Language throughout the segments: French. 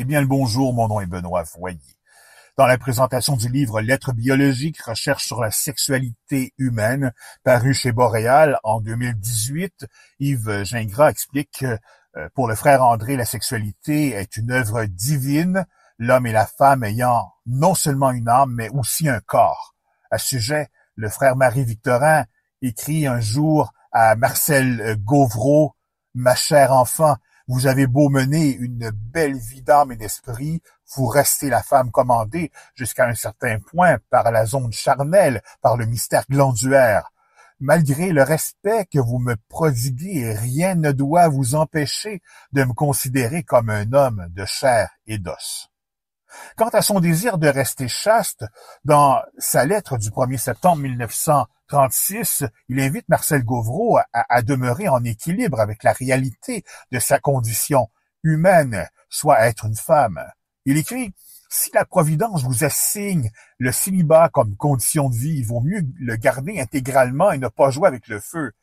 Eh bien, le bonjour, mon nom est Benoît Voyer. Dans la présentation du livre Lettres biologiques, recherche sur la sexualité humaine, paru chez Boréal en 2018, Yves Gingras explique que pour le frère André, la sexualité est une œuvre divine, l'homme et la femme ayant non seulement une âme, mais aussi un corps. À ce sujet, le frère Marie-Victorin écrit un jour à Marcel Gauvreau, « Ma chère enfant, vous avez beau mener une belle vie d'âme et d'esprit, vous restez la femme commandée jusqu'à un certain point par la zone charnelle, par le mystère glandulaire. Malgré le respect que vous me prodiguez, rien ne doit vous empêcher de me considérer comme un homme de chair et d'os. » Quant à son désir de rester chaste, dans sa lettre du 1er septembre 1936, il invite Marcel Gauvreau à demeurer en équilibre avec la réalité de sa condition humaine, soit être une femme. Il écrit « Si la Providence vous assigne le célibat comme condition de vie, il vaut mieux le garder intégralement et ne pas jouer avec le feu.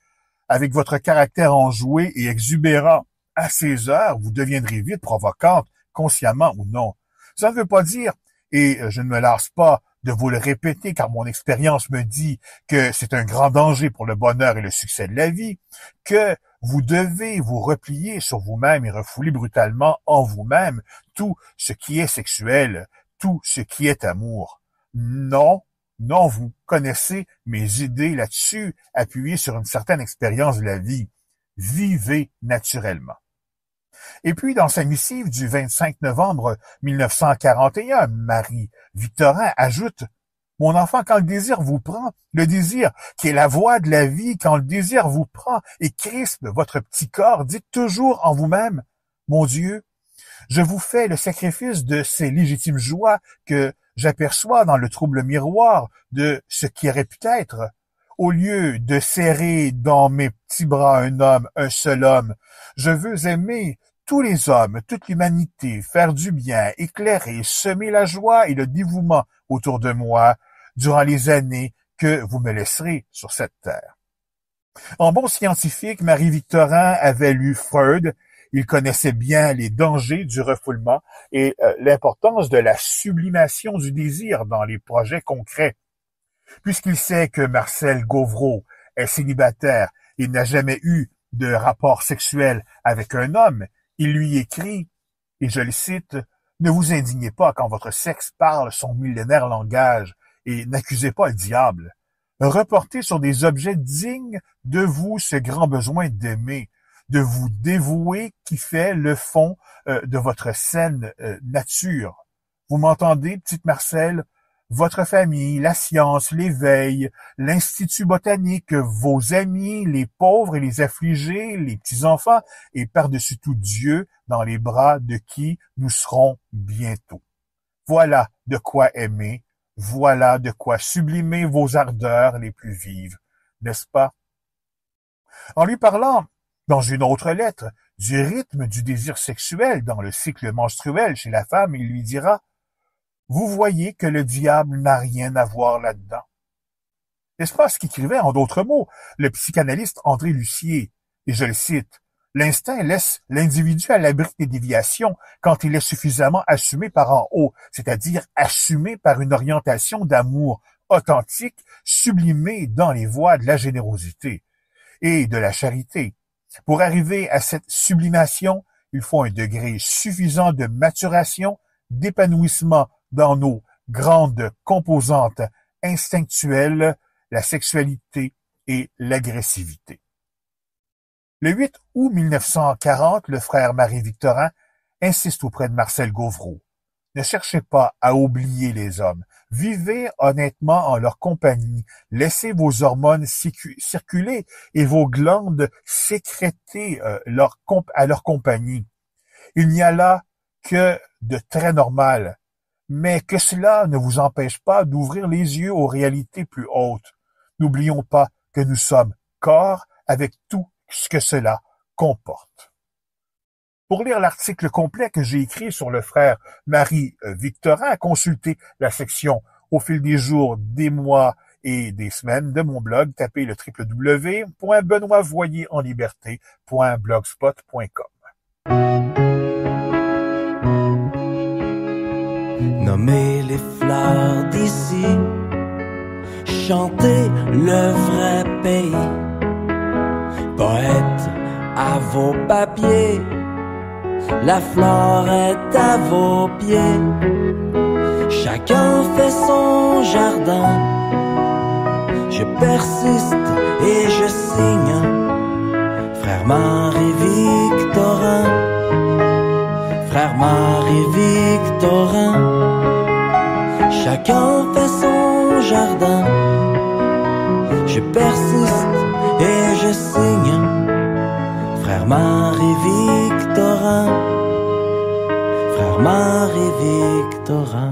Avec votre caractère enjoué et exubérant à ces heures, vous deviendrez vite provocante, consciemment ou non. Ça ne veut pas dire, et je ne me lasse pas de vous le répéter car mon expérience me dit que c'est un grand danger pour le bonheur et le succès de la vie, que vous devez vous replier sur vous-même et refouler brutalement en vous-même tout ce qui est sexuel, tout ce qui est amour. Non, vous connaissez mes idées là-dessus, appuyées sur une certaine expérience de la vie. Vivez naturellement. Et puis, dans sa missive du 25 novembre 1941, Marie-Victorin ajoute « Mon enfant, quand le désir vous prend, le désir qui est la voie de la vie, quand le désir vous prend et crispe votre petit corps, dites toujours en vous-même « Mon Dieu, je vous fais le sacrifice de ces légitimes joies que j'aperçois dans le trouble miroir de ce qui aurait pu être. Au lieu de serrer dans mes petits bras un homme, un seul homme, je veux aimer tous les hommes, toute l'humanité, faire du bien, éclairer, semer la joie et le dévouement autour de moi durant les années que vous me laisserez sur cette terre. » En bon scientifique, Marie-Victorin avait lu Freud. Il connaissait bien les dangers du refoulement et l'importance de la sublimation du désir dans les projets concrets. Puisqu'il sait que Marcel Gauvreau est célibataire et n'a jamais eu de rapport sexuel avec un homme, il lui écrit, et je le cite, « Ne vous indignez pas quand votre sexe parle son millénaire langage et n'accusez pas le diable. Reportez sur des objets dignes de vous ce grand besoin d'aimer, de vous dévouer qui fait le fond de votre saine nature. Vous m'entendez, petite Marcel? Votre famille, la science, l'éveil, l'Institut botanique, vos amis, les pauvres et les affligés, les petits-enfants, et par-dessus tout Dieu dans les bras de qui nous serons bientôt. Voilà de quoi aimer, voilà de quoi sublimer vos ardeurs les plus vives, n'est-ce pas? » En lui parlant, dans une autre lettre, du rythme du désir sexuel dans le cycle menstruel chez la femme, il lui dira « Vous voyez que le diable n'a rien à voir là-dedans. » N'est-ce pas ce qu'écrivait en d'autres mots le psychanalyste André Lucier? Et je le cite, « L'instinct laisse l'individu à l'abri des déviations quand il est suffisamment assumé par en haut, c'est-à-dire assumé par une orientation d'amour authentique, sublimée dans les voies de la générosité et de la charité. Pour arriver à cette sublimation, il faut un degré suffisant de maturation, d'épanouissement dans nos grandes composantes instinctuelles, la sexualité et l'agressivité. » Le 8 août 1940, le frère Marie-Victorin insiste auprès de Marcel Gauvreau. Ne cherchez pas à oublier les hommes. Vivez honnêtement en leur compagnie. Laissez vos hormones circuler et vos glandes sécréter à leur compagnie. Il n'y a là que de très normal, mais que cela ne vous empêche pas d'ouvrir les yeux aux réalités plus hautes. N'oublions pas que nous sommes corps avec tout ce que cela comporte. Pour lire l'article complet que j'ai écrit sur le frère Marie-Victorin, consultez la section au fil des jours, des mois et des semaines de mon blog. Tapez le www.benoitvoyerenliberté.blogspot.com. fleurs d'ici, chanter le vrai pays. Poète à vos papiers, la flore est à vos pieds. Chacun fait son jardin, je persiste et je signe. Frère Marie-Victorin, frère Marie-Victorin. Chacun fait son jardin, je persiste et je signe. Frère Marie-Victorin, frère Marie-Victorin.